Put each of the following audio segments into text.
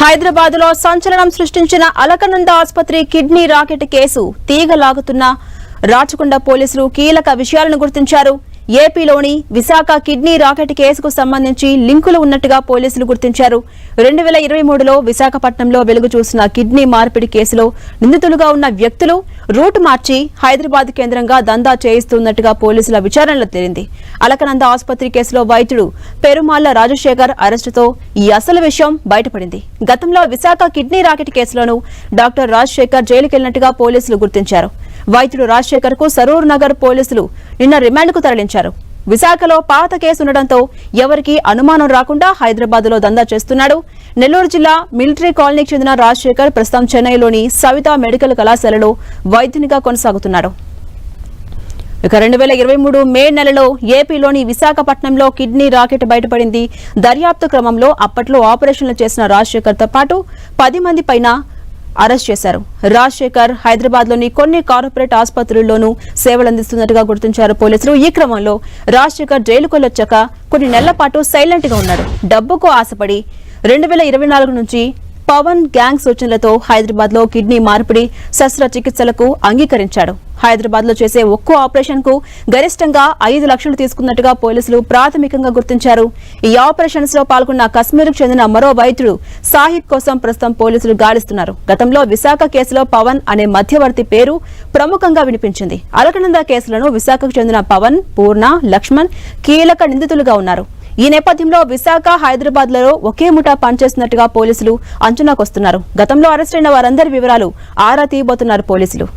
హైదరాబాద్ లో సంచలనం సృష్టించిన అలకనంద ఆసుపత్రి కిడ్నీ రాకెట్ కేసు తీగలాగుతున్న రాచకొండ పోలీసులు కీలక విషయాలను గుర్తించారు. ఏపీలోని విశాఖ కిడ్నీ రాకెట్ కేసుకు సంబంధించి లింకులు ఉన్నట్టుగా పోలీసులు గుర్తించారు. 2023లో విశాఖపట్నంలో వెలుగు చూసిన కిడ్నీ మార్పిడి కేసులో నిందితులుగా ఉన్న వ్యక్తులు రూట్ మార్చి హైదరాబాద్ కేంద్రంగా దందా చేయిస్తున్నట్టుగా పోలీసుల విచారణలో తేలింది. అలకనంద ఆసుపత్రి కేసులో వైద్యుడు పెరుమాళ్ల రాజశేఖర్ అరెస్టుతో ఈ అసలు విషయం బయటపడింది. గతంలో విశాఖ కిడ్నీ రాకెట్ కేసులోనూ డాక్టర్ రాజశేఖర్ జైలుకెళ్లినట్టుగా పోలీసులు గుర్తించారు. వైద్యుడు రాజశేఖర్ కు సరూర్ నగర్ పోలీసులు నిన్న రిమాండ్ కు తరలించారు. విశాఖలో పాత కేసు ఉండడంతో ఎవరికీ అనుమానం రాకుండా హైదరాబాద్ లో దందా చేస్తున్నాడు. నెల్లూరు జిల్లా మిలిటరీ కాలనీకి చెందిన రాజశేఖర్ ప్రస్తుతం చెన్నైలోని సవితా మెడికల్ కళాశాలలో వైద్యునిగా కొనసాగుతున్నాడు. ఇక 2023 మే నెలలో ఏపీలోని విశాఖపట్నంలో కిడ్నీ రాకెట్ బయటపడింది. దర్యాప్తు క్రమంలో అప్పట్లో ఆపరేషన్లు చేసిన రాజశేఖర్ తో పాటు 10 మంది పైన అరెస్ట్ చేశారు. రాజశేఖర్ హైదరాబాద్ లోని కొన్ని కార్పొరేట్ ఆసుపత్రుల్లోనూ సేవలందిస్తున్నట్టుగా గుర్తించారు పోలీసులు. ఈ క్రమంలో రాజశేఖర్ జైలుకొల్లొచ్చాక కొన్ని నెలల పాటు సైలెంట్ గా ఉన్నాడు. డబ్బుకు ఆశపడి 2024 నుంచి పవన్ గ్యాంగ్ సూచనలతో హైదరాబాద్ లో కిడ్నీ మార్పిడి శస్త్రచికిత్సలకు అంగీకరించాడు. హైదరాబాద్ లో చేసే ఒక్కో ఆపరేషన్ కు గరిష్టంగా 5 లక్షలు తీసుకున్నట్టుగా పోలీసులు ప్రాథమికంగా గుర్తించారు. ఈ ఆపరేషన్స్ లో పాల్గొన్న కశ్మీర్ కు చెందిన మరో వైద్యుడు సాహిబ్ కోసం ప్రస్తుతం పోలీసులు గాలిస్తున్నారు. గతంలో విశాఖ కేసులో పవన్ అనే మధ్యవర్తి పేరు ప్రముఖంగా వినిపించింది. అలకనంద కేసులను విశాఖకు చెందిన పవన్, పూర్ణ, లక్ష్మణ్ కీలక నిందితులుగా ఉన్నారు. ఈ నేపథ్యంలో విశాఖ, హైదరాబాద్ లలో ఒకే ముఠా పనిచేస్తున్నట్టుగా పోలీసులు అంచనాకొస్తున్నారు. గతంలో అరెస్టైన వారందరి వివరాలు ఆరా తీయబోతున్నారు పోలీసులు.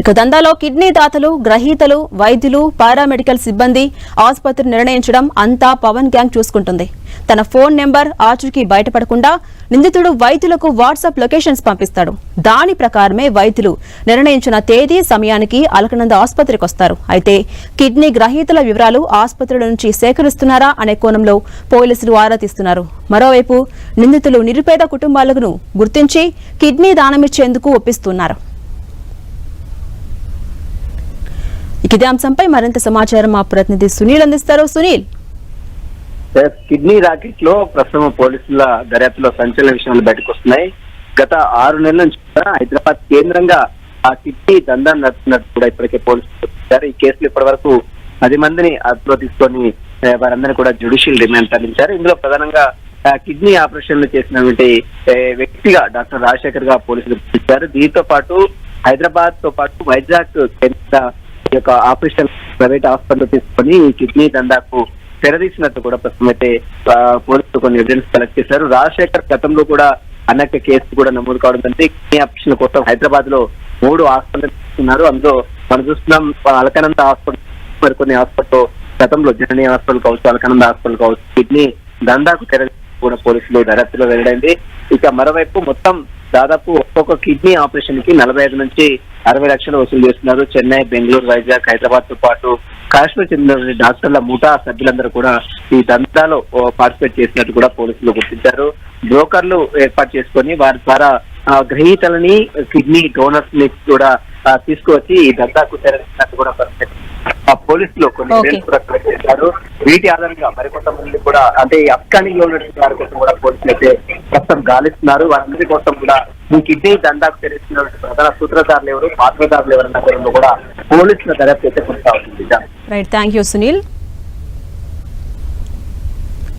ఇక దందాలో కిడ్నీ దాతలు, గ్రహీతలు, వైద్యులు, పారామెడికల్ సిబ్బంది, ఆసుపత్రి నిర్ణయించడం అంతా పవన్ గ్యాంగ్ చూసుకుంటుంది. తన ఫోన్ నెంబర్ ఆచూకీ బయటపడకుండా నిందితుడు వైద్యులకు వాట్సాప్ లొకేషన్స్ పంపిస్తాడు. దాని ప్రకారమే వైద్యులు నిర్ణయించిన తేదీ, సమయానికి అలకనంద ఆసుపత్రికి వస్తారు. అయితే కిడ్నీ గ్రహీతల వివరాలు ఆసుపత్రుల నుంచి సేకరిస్తున్నారా అనే కోణంలో పోలీసులు ఆరా తీస్తున్నారు. మరోవైపు నిందితులు నిరుపేద కుటుంబాలను గుర్తించి కిడ్నీ దానమిచ్చేందుకు ఒప్పిస్తున్నారు. ఇదే అంశంపై మరింత సమాచారం మా ప్రతినిధి సునీల్ అందిస్తారు. సునీల్, కిడ్నీ రాకెట్ లో ప్రస్తుతం పోలీసుల దర్యాప్తులో సంచలన విషయాలు బయటకు వస్తున్నాయి. గత 6 నెలల నుంచి హైదరాబాద్ కేంద్రంగా ఆ కిడ్నీ దందా నడుపుతున్నట్టు కూడా ఇప్పటికే పోలీసులు చెప్తున్నారు. ఈ కేసులో ఇప్పటి వరకు 10 మందిని అదుపులో తీసుకొని వారందరినీ కూడా జ్యుడిషియల్ రిమాండ్ తరలించారు. ఇందులో ప్రధానంగా కిడ్నీ ఆపరేషన్లు చేసినటువంటి వ్యక్తిగా డాక్టర్ రాజశేఖర్ గా పోలీసులు గుర్తించారు. దీంతో పాటు హైదరాబాద్ తో పాటు వైజాగ్ కేంద్ర యొక్క ఆపరేషన్ ప్రైవేట్ హాస్పిటల్ తీసుకొని ఈ కిడ్నీ దందాకు తెరదీసినట్టు కూడా ప్రస్తుతం అయితే పోలీసులు కొన్ని ఎవిడెన్స్ కలెక్ట్ చేశారు. రాజశేఖర్ గతంలో కూడా అనేక కేసులు కూడా నమోదు కావడం కంటే కిడ్నీ ఆపరేషన్ కోసం హైదరాబాద్ లో 3 హాస్పిటల్ తీసుకున్నారు. అందులో మనం చూస్తున్నాం అలకనంద హాస్పిటల్, మరికొన్ని హాస్పిటల్ గతంలో జననీ హాస్పిటల్ కావచ్చు, అలకనంద హాస్పిటల్ కావచ్చు కిడ్నీ దందాకు తెరదీసి కూడా పోలీసులు దర్యాప్తులో వెల్లడైంది. ఇక మరోవైపు మొత్తం దాదాపు ఒక్కొక్క కిడ్నీ ఆపరేషన్ కి 45 నుంచి 60 లక్షలు వసూలు చేస్తున్నారు. చెన్నై, బెంగళూరు, వైజాగ్, హైదరాబాద్ తో పాటు కాశ్మీర్ చెందిన డాక్టర్ల ముఠా సభ్యులందరూ కూడా ఈ దందాలో పార్టిసిపేట్ చేసినట్టు కూడా పోలీసులు గుర్తించారు. బ్రోకర్లు ఏర్పాటు చేసుకొని వారి ద్వారా గ్రహీతలని, కిడ్నీ డోనర్స్ ని కూడా తీసుకువచ్చి ఈ దందాకు తెరచినట్టు కూడా పోలీసులు కొన్ని ఎవిడెన్స్ కూడా కలెక్ట్ చేశారు. వీటి ఆధారంగా మరికొంతమంది కూడా అంటే ఈ అఫ్ఘానిలో ఉన్నటువంటి వారి కోసం కూడా పోలీసులు అయితే ప్రస్తుతం గాలిస్తున్నారు. వారందరి కోసం కూడా ఈ కిడ్నీ దందాకు తెరిచినటువంటి ప్రధాన సూత్రధారులు ఎవరు, పాత్రధారులు ఎవరన్న కూడా పోలీసుల దర్యాప్తు అయితే కొనసాగుతుంది. Right, thank you Sunil.